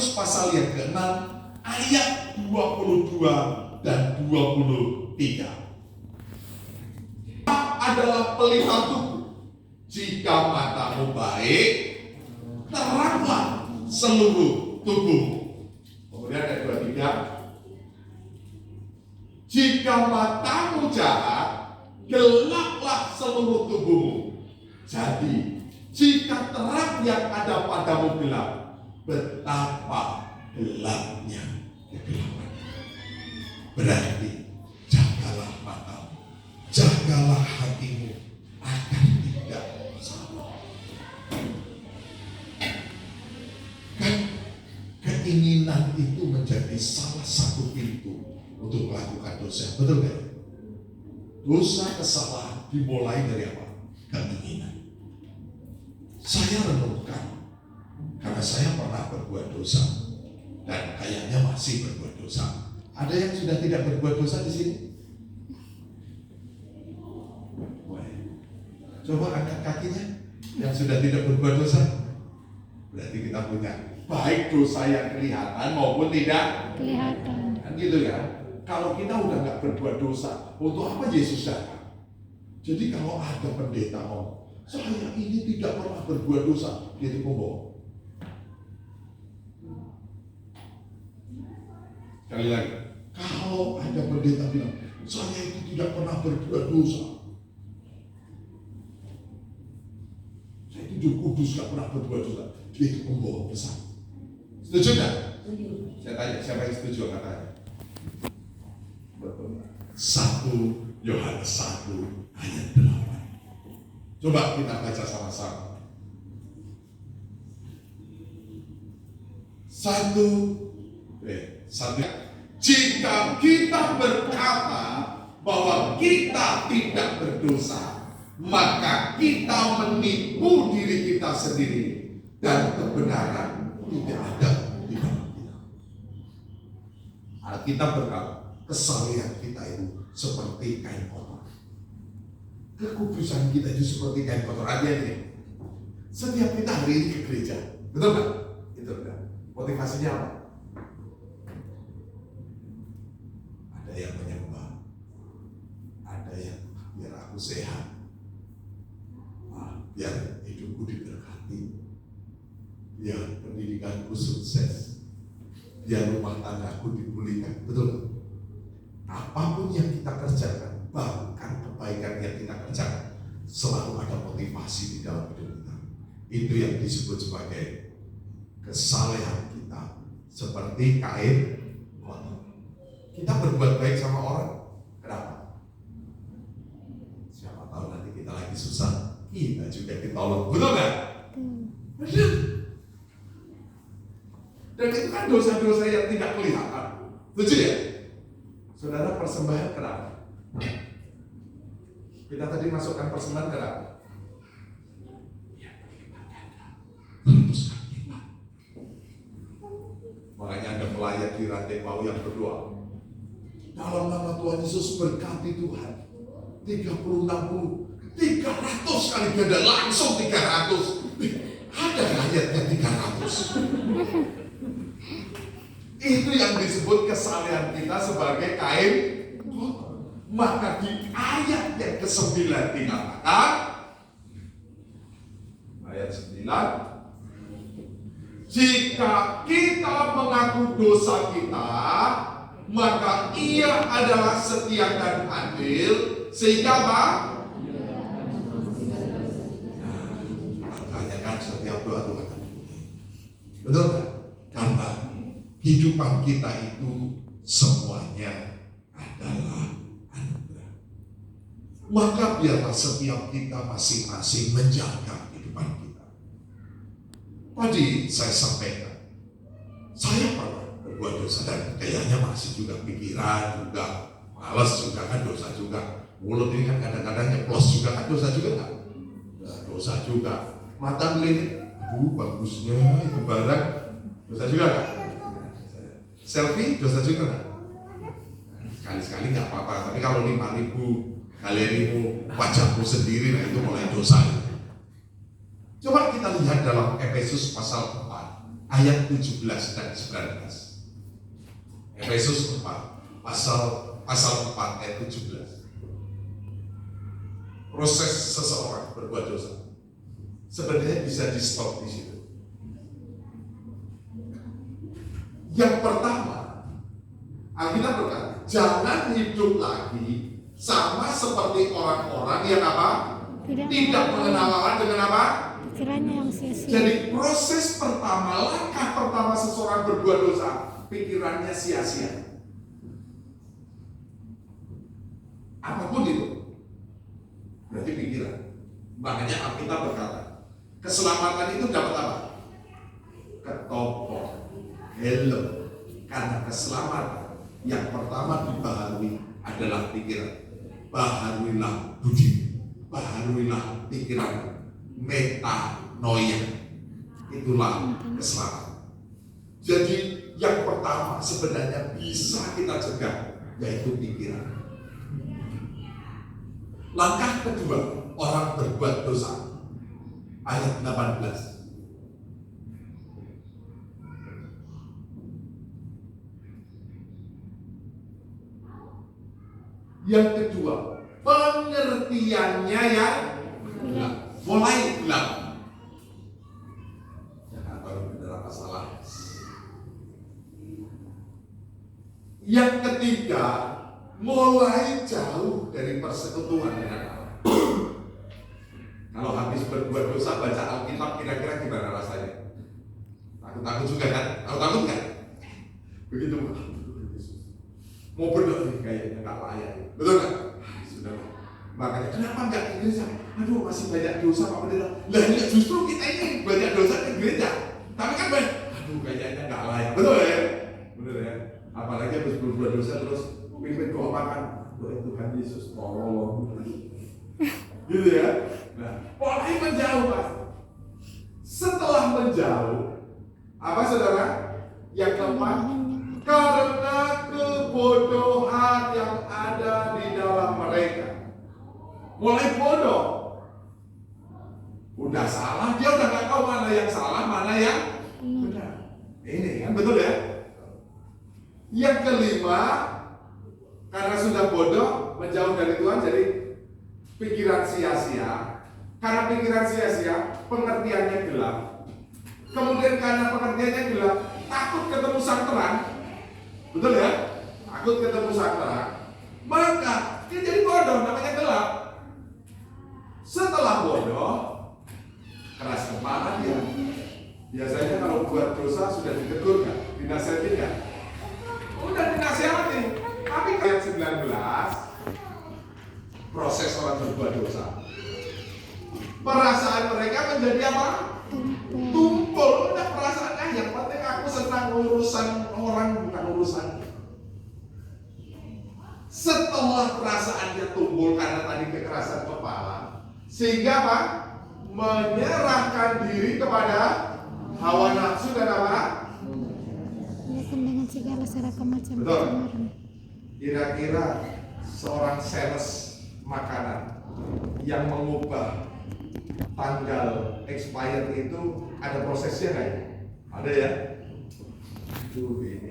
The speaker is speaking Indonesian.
Efesus pasal yang ke-6 ayat 22 dan 23. Adalah pelita tubuh. Jika matamu baik, teranglah seluruh tubuhmu. Kemudian ayat 23. Jika matamu jahat, gelaplah seluruh tubuhmu. Jadi, jika terang yang ada padamu gelap, betapa gelapnya kegelapan. Berarti jagalah matamu, jagalah hatimu agar tidak salah. Kan keinginan itu menjadi salah satu pintu untuk melakukan dosa, betul kan? Dosa kesalahan dimulai dari apa? Keinginan. Saya renungkan, karena saya pernah berbuat dosa dan kayaknya masih berbuat dosa. Ada yang sudah tidak berbuat dosa di sini? Coba angkat kakinya yang sudah tidak berbuat dosa. Berarti kita punya baik dosa yang kelihatan maupun tidak kelihatan. Kan gitu ya. Kalau kita udah nggak berbuat dosa, untuk apa Yesus datang? Jadi kalau ada pendeta ngomong, saya ini tidak pernah berbuat dosa, dia itu bohong. Sekali lagi, kalau ada pendeta bilang, saya itu tidak pernah berbuat dosa, saya itu hidup kudus, gak pernah berbuat dosa, dia itu pembohong besar. Setuju nggak? Saya tanya, siapa yang setuju katanya? 1 Yohanes 1 ayat 8. Coba kita baca sama-sama. 1. Jika kita berkata bahwa kita tidak berdosa, maka kita menipu diri kita sendiri dan kebenaran tidak ada di dalam kita. Alkitab berkata, kesalehan kita itu seperti kain kotor. Kekudusan kita itu seperti kain kotor. Artinya ini, setiap kita hari ini ke gereja, betul kan? Itu kan. Motivasinya apa? Ada yang menyembah, ada yang biar aku sehat, biar hidupku diberkati, biar pendidikanku sukses, biar rumah tanggaku dipulihkan, betul? Apapun yang kita kerjakan, bahkan kebaikan yang kita kerjakan, selalu ada motivasi di dalam hidup kita. Itu yang disebut sebagai kesalehan kita, seperti kain kotor. Kita berbuat baik sama orang, kenapa? Siapa tahu nanti kita lagi susah, kita juga ditolong, betul nggak? Betul. Dan itu kan dosa-dosa yang tidak kelihatan, setuju ya? Saudara, persembahan kenapa? Kita tadi masukkan persembahan kenapa? Makanya ada pelayan di rantai bau yang berdoa, dalam nama Tuhan Yesus berkati Tuhan 30, 60, 300 kali ganda, langsung 300. Ada ayatnya 300. Itu yang disebut kesalehan kita sebagai kain kotor. Maka di ayat yang ke-9 dikatakan, ayat 9, jika kita mengaku dosa kita, maka Ia adalah setia dan adil, sehingga apa? Makanya kan setiap doa Tuhan, betul kan? Karena kehidupan kita itu semuanya adalah anugerah. Maka biarlah setiap kita masing-masing menjaga kehidupan kita. Tadi saya sampaikan, saya pernah berbuat dosa dan kayaknya masih juga pikiran juga, malas juga kan dosa juga. Mulut ini kan kadang-kadang nyeplos juga kan dosa juga kan? Dosa juga. Mata melihat, bagusnya itu barang, dosa juga kan? Selfie dosa juga kan? Sekali-sekali nggak apa-apa, tapi kalau 5.000 galerimu, wajahmu sendiri, nah itu mulai dosa. Coba kita lihat dalam Efesus pasal 4 ayat 17 dan 19. Efesus 4 pasal 4 ayat 17. Proses seseorang berbuat dosa sebenarnya bisa di stop di situ. Yang pertama, Alkitab berkata, jangan hidup lagi sama seperti orang-orang yang apa? Tidak mengenal Allah dengan apa? Pikirannya yang sia-sia. Jadi proses pertama, langkah pertama seseorang berbuat dosa, pikirannya sia-sia. Apapun itu, berarti pikiran. Makanya Alkitab berkata, keselamatan itu dapat apa? Ketopong, helm. Karena keselamatan yang pertama dibaharui adalah pikiran. Baharuilah budi, baharuilah pikiran. Metanoia, itulah keselamatan. Jadi yang pertama sebenarnya bisa kita cegah, yaitu pikiran. Langkah kedua, orang berbuat dosa. Ayat 18. Yang kedua, pengertiannya yang gelap. Mulai gelap. Jangan tahu benar apa salah. Yang ketiga, mulai jauh dari persekutuan dengan Allah. Kalau habis berbuat dosa baca Alkitab, kira-kira gimana rasanya? Takut juga kan? Takut kan? Begitu mau berdoa nih kayaknya nggak layak, betul kan? Sudah. Makanya kenapa nggak ke gereja? Aduh masih banyak dosa Pak Pendeta. Lah ya justru kita ini banyak dosa ke gereja. Tapi kan banyak, aduh kayaknya nggak layak, betul ya? Betul ya? Apalagi habis berbuat dosa terus pimpin doa makan. Doa Tuhan Yesus tolong. Gitu ya? Nah, mulai menjauh Pak. Setelah menjauh, apa saudara? Yang keempat, karena kebodohan yang ada di dalam mereka. Mulai bodoh. Udah salah, dia udah gak tahu mana yang salah, mana yang benar. Ini kan betul ya? Yang kelima, karena sudah bodoh, menjauh dari Tuhan, jadi pikiran sia-sia. Karena pikiran sia-sia, pengertiannya gelap. Kemudian karena pengertiannya gelap, takut ketemu sang terang. Betul ya? Takut ketemu sang terang. Maka dia jadi bodoh, namanya gelap. Setelah bodoh, keras kepala dia. Biasanya kalau buat dosa sudah ditegur kan? Dinasihatin kan? Udah dinasihatin. Tapi ayat 19, proses orang berbuat dosa. Perasaan mereka menjadi apa? Tumpul. Udah perasaannya yang penting aku senang urusan orang, bukan urusan. Setelah perasaannya tumpul karena tadi kekerasan kepala, sehingga apa? Menyerahkan diri kepada hawa nafsu dan apa? Dengan segala seragam macam. Betul. Kira-kira seorang sales makanan yang mengubah tanggal expired itu ada prosesnya nggak ya? Ada ya? Itu ini